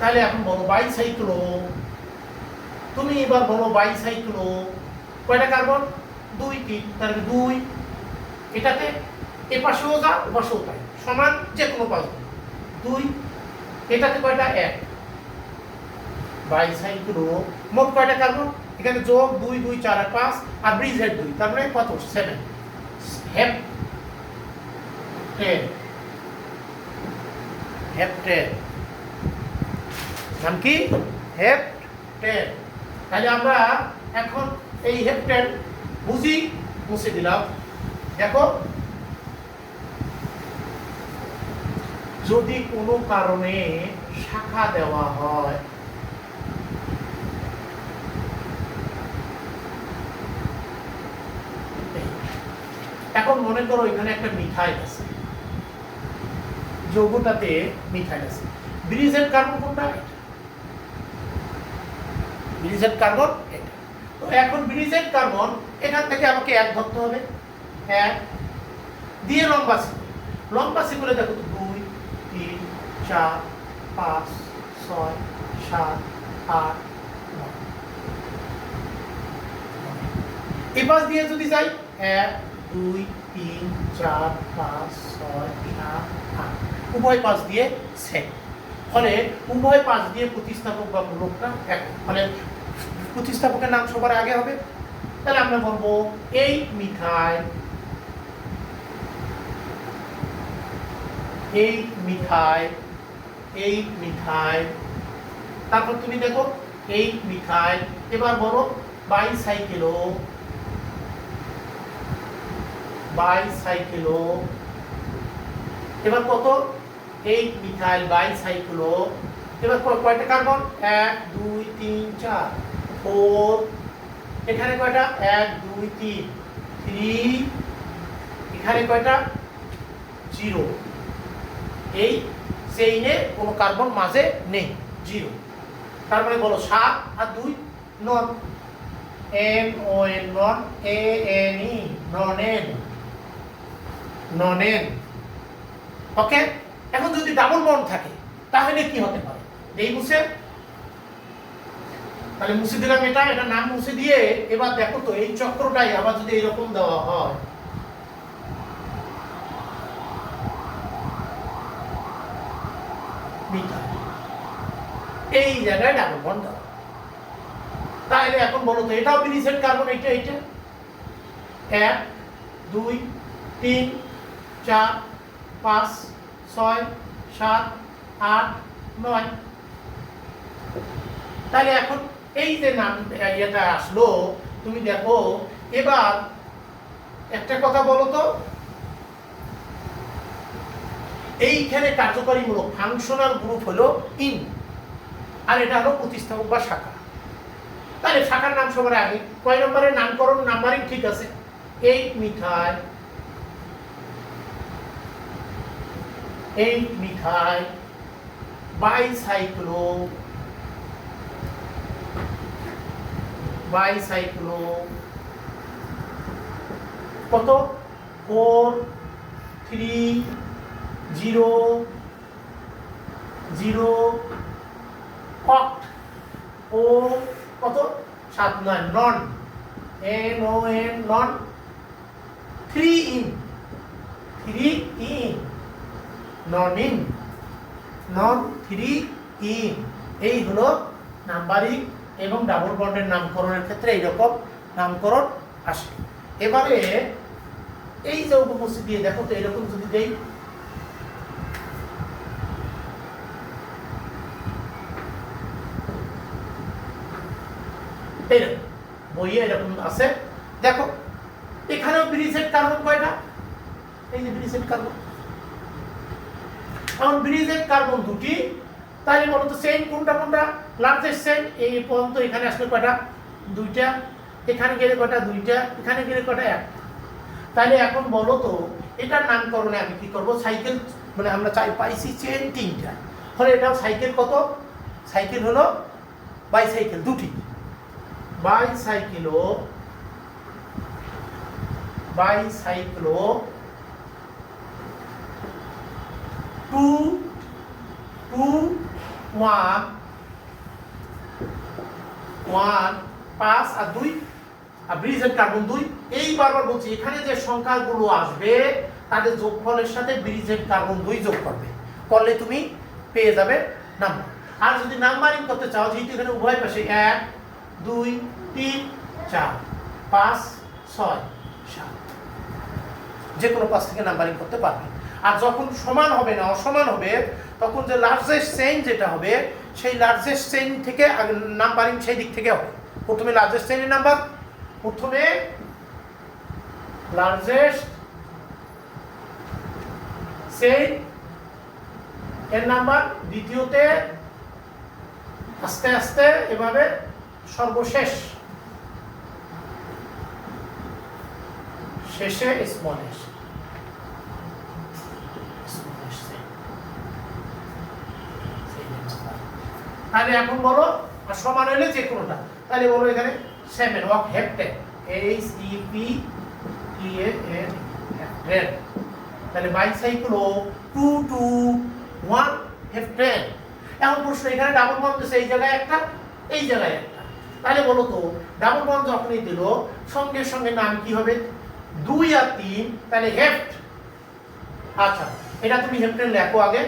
তাহলে এখন বলো বাইসাইক্লো, তুমি এবার বলো বাইসাইক্লো কয়টা কার্বন? 2টি। তাহলে 2, এটাতে এ পাশেও যা ও পাশেও তাই সমান, যে কোনো পাশ 2, এটাতে কয়টা? 1। বাইসাইক্লো মোট কয়টা কার্বন? এখানে যোগ 2 2 4 আর 5 আর ব্রিজের 2, তার মানে কত? 7। হেপ্টেন, হেপ্টেন নাম কি? হেপ্টেন। তাহলে আমরা এখন এই হেপ্টেন বুঝি, মুছে দিলাম। দেখো, যদি কোনো কারণে শাখা দেওয়া হয়, এখন মনে করো এখানে একটা মিথাইল আছে, যৌগটাতে মিথাইল আছে। ব্রিজের কার্বন কোনটা? এটা ব্রিজের কার্বন এটা। তো এখন ব্রিজের কার্বন এখান থেকে আমাকে 1 ধরতে হবে, 1 দিয়ে লম্বা শিকল, লম্বা শিকলে দেখো তো 2 3 4 5 6 7 8 9। এই পাশ দিয়ে যদি যাই 1 2 3 4 5 6 7 8, উভয় পাশ দিয়ে সেম। ফলে উভয় পাশ দিয়ে প্রতিস্থাপক বা মূলকটা এক, ফলে প্রতিস্থাপকের নাম সবার আগে হবে। তাহলে আমরা বলবো এই মিথাইল, এই মিথাইল, এই মিথাইল। তারপর তুমি দেখো এই মিথাইল। এবার বলো বাইসাইক্লো, বাইসাইক্লো। এবার কত? এই মিথাইল বাইসাইক্লো। এবার কয়টা কার্বন? 1 2 3 4 4। এখানে কয়টা? 1 2 3 3। এখানে কয়টা? 0। এই চেইনে কোনো কার্বন মাঝে নেই, 0। তার মানে বলো 7 আর 2 নন, NON, নন, ANE ননেন, ননেন। ওকে। এখন যদি ডাবল বন্ড থাকে তাহলে কি হতে পারে? এই মুছে, তাহলে মুছে দিলাম এটা, এটা নাম মুছে দিয়ে এবার দেখো তো এই চক্রটাই আবার যদি এরকম দেওয়া হয়, এই জায়গায় ডাবল বন্ড দেওয়া, তাহলে এখন বলো তো এটাও ব্রিজের কার্বন, এটা এটা 1 2 3 4 5 6 7 8 9। তাহলে এখন এই যে নাম এটা আসলো, তুমি দেখো এবার একটা কথা বলো তো, এইখানে কার্যকারীমূলক ফাংশনাল গ্রুপ হলো ইন, আর এটা হলো প্রতিস্থাপক বা শাখা। তাহলে শাখার নাম সবার আগে, কয় নম্বরের নামকরণ? নাম্বারিং ঠিক আছে। এই মিথাইল, এই মিথাইল বাইসাইক্লো, বাইসাইক্লো কত? 4 3 0 0 অক্ট, ও কত? 7 9 নন, NON non, 3 in, 3 in non in, non 3 in. এই হলো নাম্বারিং এবং ডাবল বন্ডের নামকরণের ক্ষেত্রে এইরকম নামকরণ আসে। এবারে এই যে উপস্থিত দিয়ে দেখো তো এরকম যদি দেই, এরকম বইয়ে এরকম আছে। দেখো এখানেও ব্রিজের কার্বন কয়টা? এই যে ব্রিজের কার্বন, এখন ব্রিজের কার্বন 2টি। তাহলে বলো তো চেইন কোনটা কোনটা? লার্জেস্ট চেইন এই পর্যন্ত এখানে আসলে কয়টা? 2টা। এখানে গেলে কয়টা? 2টা। এখানে গেলে কয়টা? 1। তাহলে এখন বলো তো এটার নামকরণে আমি কি করব? সাইকেল, মানে আমরা পাইছি চেইন 3টা, ফলে এটাও সাইকেল কত? সাইকেল হলো বাইসাইকেল 2টি, বাইসাইক্লো, বাইসাইক্লো 2 2 1 1 5 আর 2 আর ব্রিজের কার্বন 2। এই বারবার বলছি এখানে যে সংখ্যাগুলো আসবে তাদের যোগফলের সাথে ব্রিজের কার্বন 2 যোগ করবে, করলে তুমি পেয়ে যাবে নাম্বার। আর যদি নাম্বারিং করতে চাও, যেহেতু এখানে উভয় পাশে 1 2 3 4 5 6 7 যে কোনো পাশ থেকে নাম্বারিং করতে পারবে। আর যখন সমান হবে না অসমান হবে, তখন যে লার্জেস্ট চেইন যেটা হবে সেই লার্জেস্ট চেইন থেকে নাম্বারিং সেই দিক থেকে হবে। প্রথমে লার্জেস্ট চেইনের নাম্বার, প্রথমে লার্জেস্ট চেইন এর নাম্বার, দ্বিতীয়তে আস্তে আস্তে এভাবে সর্বশেষ শেষে স্মলেস্ট। তাহলে এখন বলো, আর সমান হলে যে কোনোটা, তাহলে বলো এখানে 7 অফ হেপ্টেন, HEPTAN, হেপ্টেন। তাহলে বাইসাইক্লো 2 2 1 হেপ্টেন। এখন প্রশ্ন, এখানে ডাবল বন্ড দিচ্ছে এই জায়গায় একটা, এই জায়গায় একটা। তাহলে বলো তো ডাবল বন্ড যখনই দিল সঙ্গে সঙ্গে নাম কি হবে? 2 আর 3, তাহলে হেপ্ট। আচ্ছা, এটা তুমি হেপ্টেন লেখো আগে,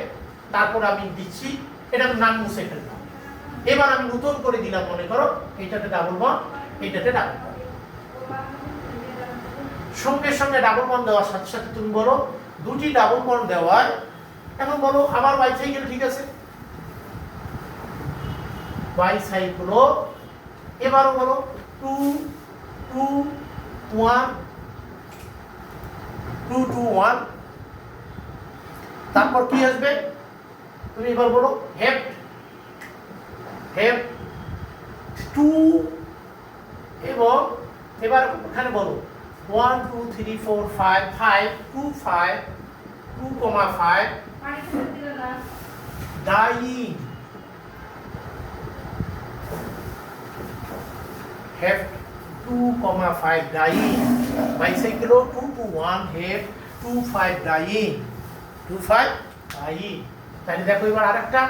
তারপর আমি দিচ্ছি, এটা নাম মুছে ফেললাম। এবার আমি নতুন করে দিলাম, মনে করো এইটাতে ডাবল বন্ড, এইটাতে ডাবল বন্ড। সঙ্গে সঙ্গে ডাবল বন্ড দেওয়ার সাথে সাথে তুমি বলো দুটি ডাবল বন্ড দেওয়ায়, এখন বলো আবার বাইসাইকেল, ঠিক আছে বাইসাইক্লো। এবারও বলো 2 2 1 2 2 1। তারপর কি আসবে? তুমি এবার বলো হেপ্ট, হেপ্ট 2, এবং এবার এখানে বলো 1 2 3 4 5 5 2 5 2,5 ডাইন, হেপ্ট 2,5 ডাইন, বাইসাইক্লো 2 2 1 হেপ্ট 2 5 ডাইন, 2 5 ডাইন। তাহলে দেখো এবার আরেকটা,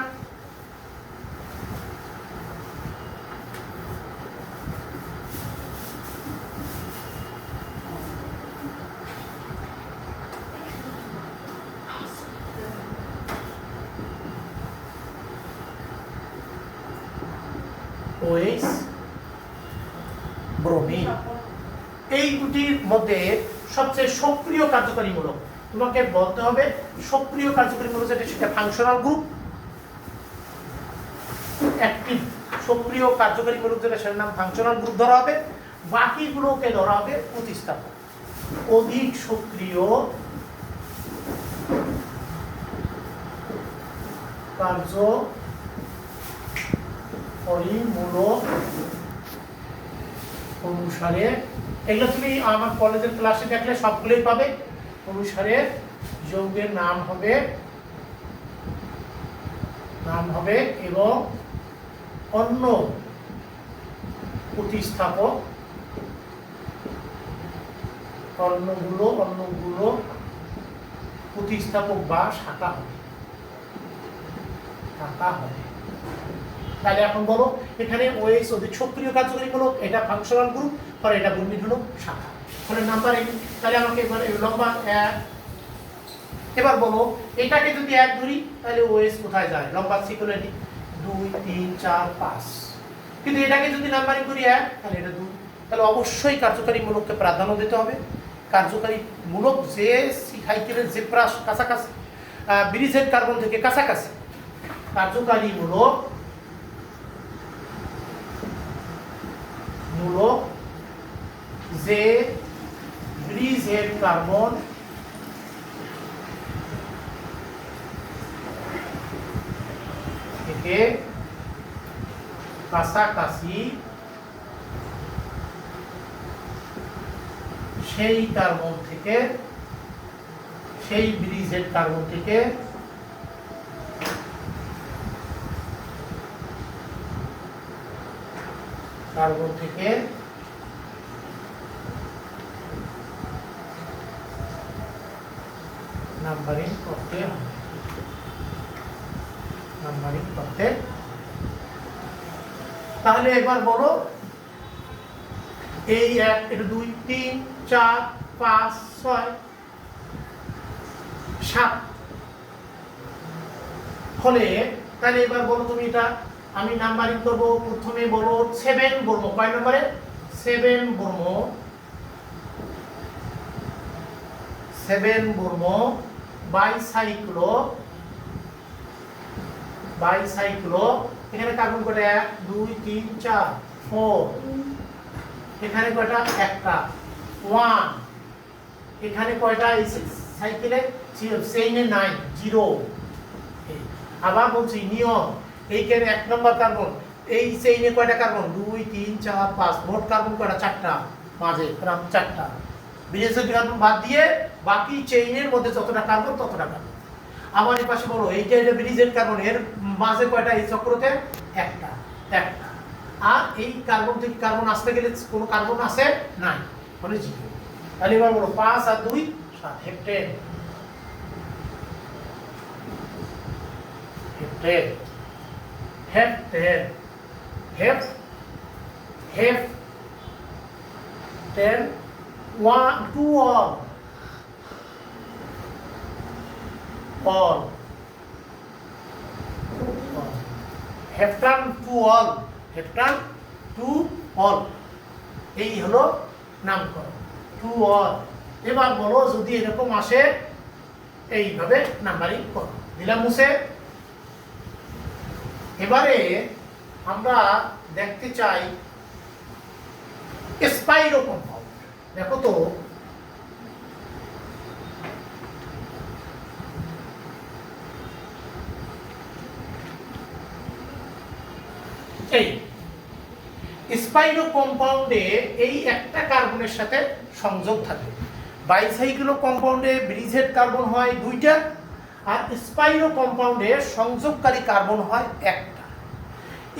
OH ব্রোমিন। এই দুটির মধ্যে সবচেয়ে সক্রিয় কার্যকারীমূলক, তোমাকে বলতে হবে সক্রিয় কার্যকারীমূলক যেটা সেটা ফাংশনাল গ্রুপ, অ্যাক্টিভ সক্রিয় কার্যকারীমূলক যেটা সেটার নাম ফাংশনাল গ্রুপ ধরা হবে, বাকিগুলোকে ধরা হবে প্রতিস্থাপক। অধিক সক্রিয় কার্যকারীমূলক অনুসারে, এগুলো তুমি আমার কলেজের ক্লাসে দেখলে সবগুলোই পাবে। অনুসারে যৌগের নাম হবে এবং অন্য প্রতিস্থাপক অন্যগুলো প্রতিস্থাপক বা শাখা হবে। তাহলে এখন বলো এখানে OH অধিক সক্রিয় কার্যকারীমূলক, এটা ফাংশনাল গ্রুপ, আর এটা ব্রোমিন হলো শাখা। তাহলে নাম্বার, তাহলে আমাকে এবার লম্বা 1। এবার বলো এটাকে যদি 1 ধরি তাহলে OH কোথায় যায়? লম্বা সিকুয়েন্সে 2 3 4 5। কিন্তু এটাকে যদি নাম্বারিং করি 1, তাহলে এটা 2। তাহলে অবশ্যই কার্যকারীমূলককে প্রাধান্য দিতে হবে। কার্যকারীমূলক যে সাইকেলের যে কাছাকাছি, ব্রিজের কার্বন থেকে কাছাকাছি, কার্যকারীমূলক যে ব্রিজের কার্বন থেকে কাছাকাছি, সেই কার্বন থেকে, সেই ব্রিজের কার্বন থেকে নাম্বারিং করতে হবে। করতে। তাহলে এবার বলো এই 1 এটা 2 3 4 5 6 7 হলে তাহলে এবার বলো তুমি এটা আমি নাম্বারিং করব। প্রথমে বলো 7 বলবো, কয় নম্বরে 7 বলবো, 7 বলবো বাইসাইক্লো, বাইসাইক্লো এখানে কার্বন কয়টা 1 2 3 4 4, এখানে কয়টা একটা 1, এখানে কয়টা এই সাইকেলে চেইনে 9 0। আবার বলছি নিয়ম, এইখানে 1 নম্বর কার্বন, এই চেইনে কয়টা কার্বন 2 3 4 5, মোট কার্বন কয়টা 4টা, মাঝে 4টা, বিজেসি কার্বন বাদ দিয়ে বাকি চেইনের মধ্যে যতটা কার্বন ততটা কার্বন। আবার এই পাশে বলো এই যে এটা বিজেসি কার্বন এর মাঝে কয়টা এই চক্রতে একটা, আর এই কার্বন থেকে কার্বন আসতে গেলে কোনো কার্বন আছে নাই, মানে 0। তাহলে এবার বলো 5 আর 2 7, heptane, heptane, heptane, heptane 1 2 all heptane two ol, heptane two ol, এই হলো নামকরণ টু অল। এবার বলো যদি এরকম আসে এইভাবে নাম্বারিং করো, দিলাম মুছে। এবারে আমরা দেখতে চাই স্পাইরো কম্পাউন্ড। দেখো তো এই স্পাইরো কম্পাউন্ডে এই একটা কার্বনের সাথে সংযোগ থাকে। বাইসাইক্লো কম্পাউন্ডে ব্রিজেড কার্বন হয় 2টা, আর স্পাইরো কম্পাউন্ডে সংযোগকারী কার্বন হয় 1টা।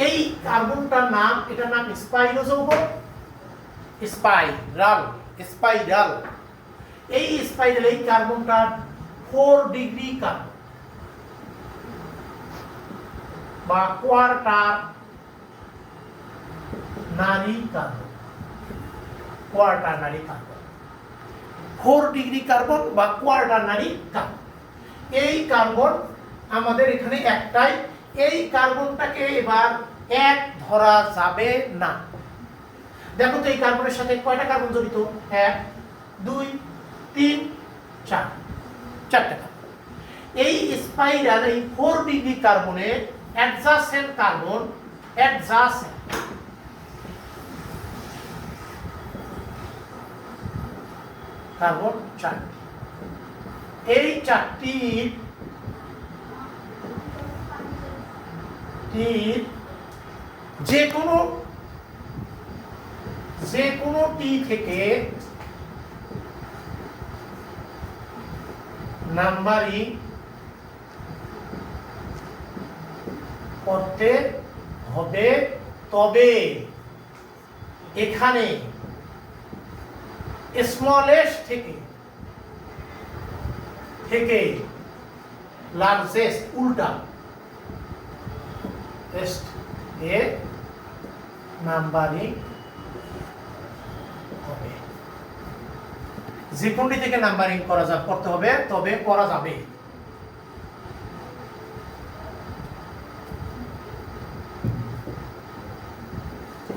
এই কার্বনটার নাম, এটার নাম স্পাইরো যৌগ, স্পাইরাল, স্পাইরাল। এই স্পাইরাল এই কার্বনটা 4 ডিগ্রি কার্বন বা কোয়ার্টার নারী কার্বন, কোয়ার্টারনারি কার্বন, 4 ডিগ্রি কার্বন বা কোয়ার্টারনারি কার্বন। এই কার্বন আমাদের এখানে একটাই, এই কার্বনটাকে এবার 1 ধরা যাবে না। দেখো তো এই কার্বনের সাথে কয়টা কার্বন জড়িত 1 2 3 4, 4টা কার্বন। এই স্পাইরাল এই 4 ডিগ্রি কার্বনে অ্যাডজাসেন্ট কার্বন, অ্যাডজাসেন্ট কার্বন 4। এই 4টির যে কোনো টি থেকে নাম্বারিং করতে হবে, তবে এখানে স্মলেস্ট থেকে লার্জেস্ট উল্টা এ নাম্বারিং হবে। যে কোনটি থেকে নাম্বারিং করতে হবে, তবে করা যাবে।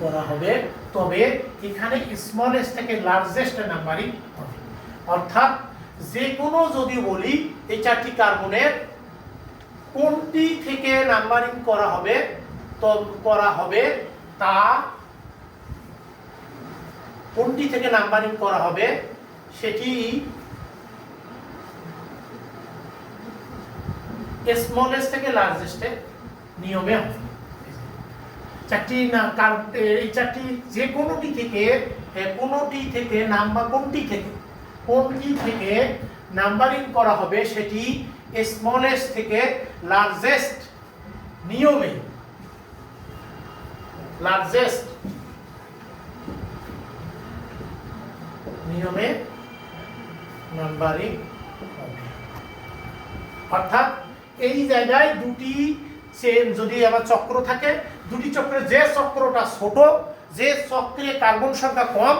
করা হবে, তবে এখানে স্মলেস্ট থেকে লার্জেস্ট নাম্বারিং হবে। অর্থাৎ যে কোনো যদি বলি এই 4টি কার্বনের কোনটি থেকে নাম্বারিং করা হবে তা কোনটি থেকে নাম্বারিং করা হবে সেটি স্মলেস্ট থেকে লার্জেস্টে নিয়মে হবে। 4টি এই 4টি যে কোনটি থেকে কোনটি থেকে নাম্বারিং করা হবে সেটি স্মলেস্ট থেকে লার্জেস্ট নিয়মে, লার্জেস্ট নিয়মে নাম্বারিং হবে। অর্থাৎ এই জায়গায় দুটি সেম যদি আবার চক্র থাকে, দুটি চক্রের যে চক্রটা ছোট, যে চক্রে কার্বন সংখ্যা কম,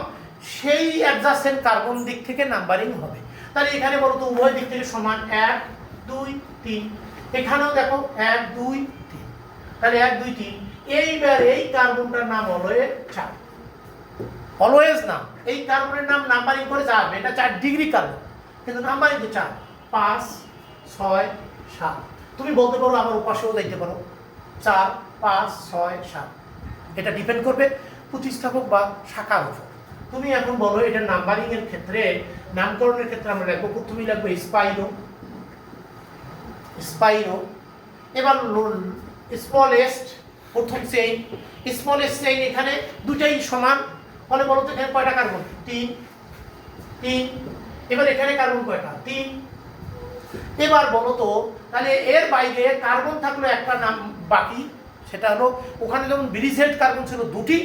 সেই অ্যাডজাসেন্ট কার্বন দিক থেকে নাম্বারিং হবে। তাহলে এখানে বলো তো উভয় দিক থেকে সমান 1 2 3, এখানেও দেখো 1 2 3, তাহলে 1 2 3। এইবার এই কার্বনটার নাম হলো 4, অলওয়েজ না, এই কার্বনের নাম নাম্বারিং করে যাবে, এটা 4 ডিগ্রি কার্বন, কিন্তু নাম্বারিং তো 4 5 6 7। তুমি বলতে পারো আবার উপাসেও যাইতে পারো 4 5 6 7, এটা ডিপেন্ড করবে প্রতিস্থাপক বা শাখার উপর। তুমি এখন বলো এটা নাম্বারিং এর ক্ষেত্রে, নামকরণের ক্ষেত্রে আমরা লিখবো, প্রথমেই লিখবো স্পাইরো, স্পাইরো। এবার স্মলেস্ট, প্রথম চেইন, স্মলেস্ট চেইন, এখানে দুটাই সমান, ফলে বলো তো এখানে কয়টা কার্বন? 3 3। এবার এখানে কার্বন কয়টা? 3। এবার বলো তো তাহলে এর বাইরে কার্বন থাকলো একটা নাম বাকি, সেটা হলো ওখানে যেমন ব্রিজহেড কার্বন ছিল 2টি,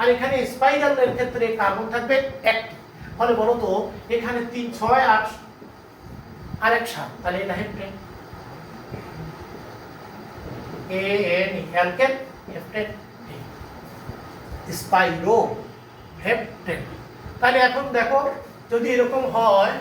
আর এখানে স্পাইরালের ক্ষেত্রে কার্বন থাকবে 1টি, ফলে বলো তো এখানে 3 6 8 আর 1 7, তাহলে এটা heptane, A N alkane, heptane, স্পাইরো heptane. তাহলে এখন দেখো যদি এরকম হয়,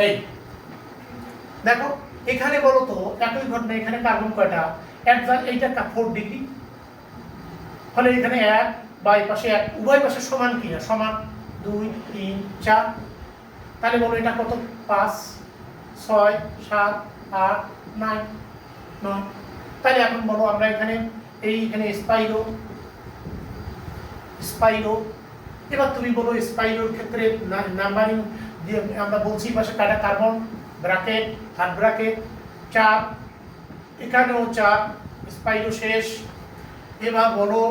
এই দেখো এখানে বলো তো একই ঘটনা, এখানে কার্বন কয়টা? এইটা 4 ডিগ্রি, ফলে এখানে 1 বা এই পাশে 1, উভয় পাশে সমান কিনা? সমান, 2 3 4। তাহলে বলো এটা কত? 5 6 7 8 9 9। তাহলে এখন বলো আমরা এখানে এইখানে স্পাইরো, স্পাইরো। এবার তুমি বলো স্পাইরোর ক্ষেত্রে নাম্বারিং দিয়ে আমরা বলছি পাশে কাটা কার্বন, ব্র্যাকেট থার্ড ব্র্যাকেট 4, এখানেও 4, স্পাইরো শেষ। এবার বলো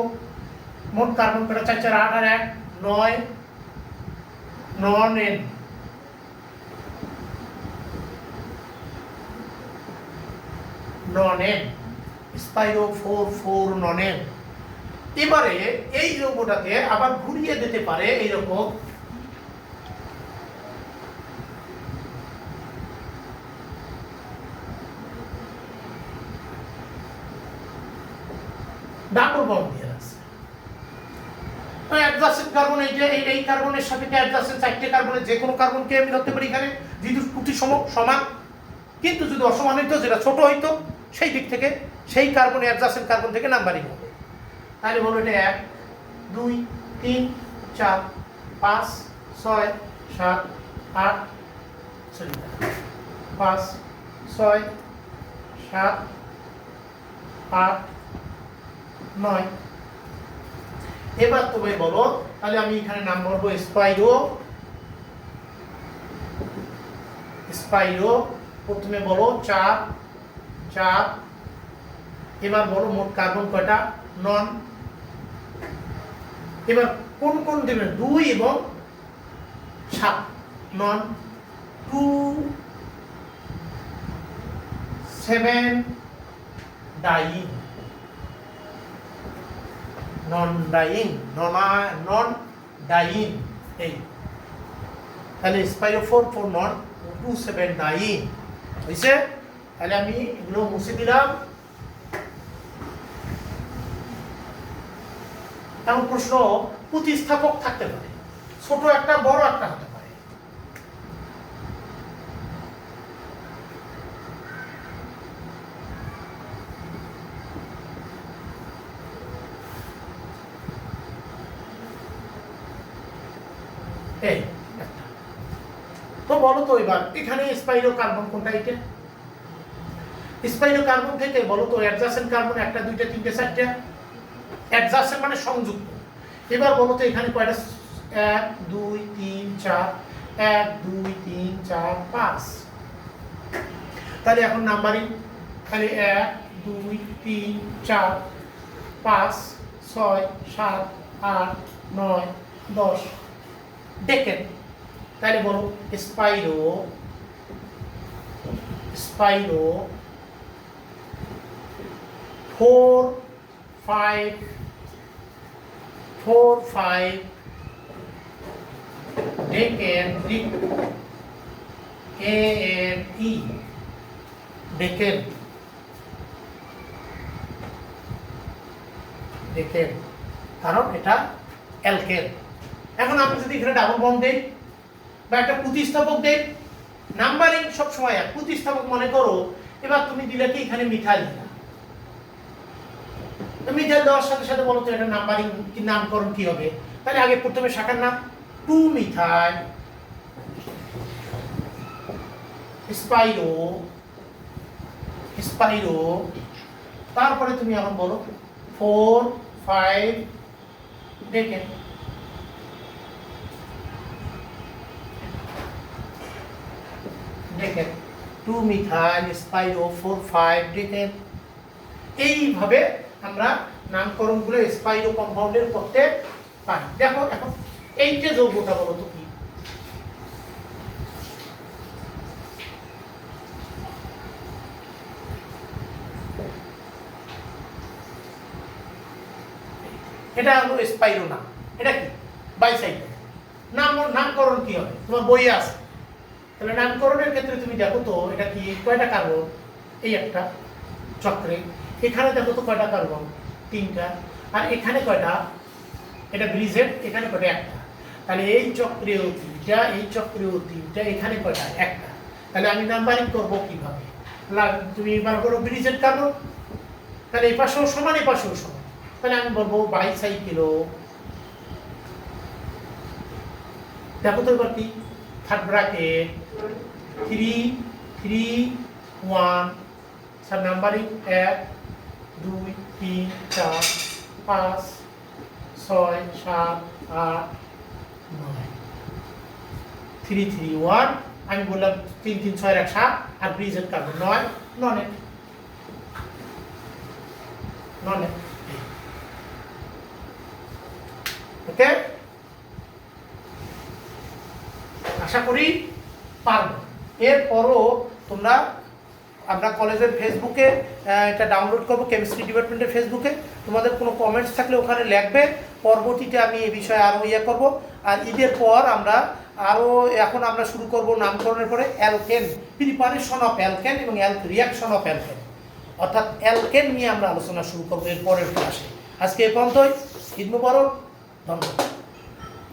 মোট কার্বন কটা? 4 4 8 আর 1 9, নন এন, নন এন, স্পাইরো 4 4 নন এন। এবারে এই যৌগটাকে আবার ঘুরিয়ে দিতে পারে এইরকম, ডাবল বন্ড দিয়ে রাখছে। অ্যাডজাসেন্ট কার্বন, এই কার্বনের সাথে অ্যাডজাসেন্ট 4টে কার্বনের যে কোনো কার্বনকে আমি ধরতে পারি এখানে, যেহেতু দুটি সমান, কিন্তু যদি অসমান হইতো, যেটা ছোট হইতো, সেই দিক থেকে সেই কার্বন অ্যাডজাসেন্ট কার্বন থেকে নাম্বারিং হবে। তাহলে বলো এটা 1 2 3 4 5 6 7 8, সরি 5 6 7 8 9। এবার তুমি বলো, তাহলে আমি এখানে নাম বলবো স্পাইরো, স্পাইরো। প্রথমে বলো 4 4। এবার বলো মোট কার্বন কয়টা? নন। এবার কোন কোন দিবেন? 2 এবং 7, নন 2 7 ডাইং, নন ডাইং, নন ডাইং। এই তাহলে স্পাইরো 4 4 নন 2 7 ডাইং হয়েছে। তাহলে আমি এগুলো মুছে দিলাম। এমন প্রশ্ন প্রতিস্থাপক থাকতে পারে, ছোট একটা বড় একটা হতে পারে। এই একটা তো বলো তো এবার এখানে স্পাইরো কার্বন কোনটা? এটা স্পাইরো কার্বন থেকে বলো তো অ্যাডজাসেন্ট কার্বন 1 2 3 4 4, অ্যাডজাসেন্ট মানে সংযুক্ত। এবার বলো তো এখানে কয়টা? 1 2 3 4, 1 2 3 4 5। তাহলে এখন নাম্বারিং, তাহলে 1 2 3 4 5 6 7 8 9 10 ডেকেন। তাহলে বলো স্পাইরো স্পাইরো 4 5 ডেকেন ANE ডেকেন কারণ এটা অ্যালকেন। এখন আমি যদি এখানে ডাবল বন্ড দেই বা একটা প্রতিস্থাপক দেই, নাম্বারিং সবসময় এক। প্রতিস্থাপক মনে করো এবার তুমি দিলে কি এখানে মিথাইল দিলা, মিথাইল দেওয়ার সাথে সাথে বলো তো এটা নাম্বারিং কি নামকরণ কি হবে? তাহলে আগে প্রথমে শাখার নাম 2 মিথাইল স্পাইরো, তারপরে তুমি এখন বলো 4 5 ডেকেন। ডেকেন 2 মিথাইল স্পাইরো 4 5 ডেকেন। এইভাবে আমরা নামকরণগুলো স্পাইরো কম্পাউন্ডের করতে পারি। দেখো এখন এই যে যৌগটা বলো তো কি? এটা হলো স্পাইরো নাম। এটা কি? বাইসাইকেল। নামকরণ কি হবে? তোমার বইয়ে আছে। তাহলে নামকরণের ক্ষেত্রে তুমি দেখো তো এটা কি কয়টা কার্বন? এই একটা চক্রে। এখানে দেখো তো কয়টা কার্বন? 3টা। আর এখানে কয়টা? এটা ব্রিজেড, এখানে কয়টা? একটা। তাহলে এই চক্রেও 3টা, এই চক্রেও 3টা, এখানে কয়টা? একটা। তাহলে আমি নাম্বারিং করবো কিভাবে? তুমি বার করো ব্রিজেড কার্বন, তাহলে এই পাশেও সমান, এই পাশেও সমান। তাহলে আমি বলবো বাইসাইকেলো। দেখো তো এবার কি? থার্ড ব্র্যাকেট 3 3 1, সব নাম্বারিং 1 2 3 4 5 6 7 8 9 3 3 1। আমি বললাম 3 3 6 1 7 আর ব্রিজেড কার্বন 9 9 9। ওকে, আশা করি পারবো। এরপরও তোমরা, আমরা কলেজের ফেসবুকে এটা ডাউনলোড করবো, কেমিস্ট্রি ডিপার্টমেন্টের ফেসবুকে। তোমাদের কোনো কমেন্টস থাকলে ওখানে লিখবে। পরবর্তীতে আমি এই বিষয়ে আরও করবো। আর ঈদের পর আমরা আরও, এখন আমরা শুরু করব নামকরণের পরে অ্যালকেন, প্রিপারেশন অফ অ্যালকেন এবং রিয়াকশন অফ অ্যালকেন, অর্থাৎ অ্যালকেন নিয়ে আমরা আলোচনা শুরু করবো এর পরের ক্লাসে। আজকে এ পর্যন্তই। ঈদ মুবারক, ধন্যবাদ।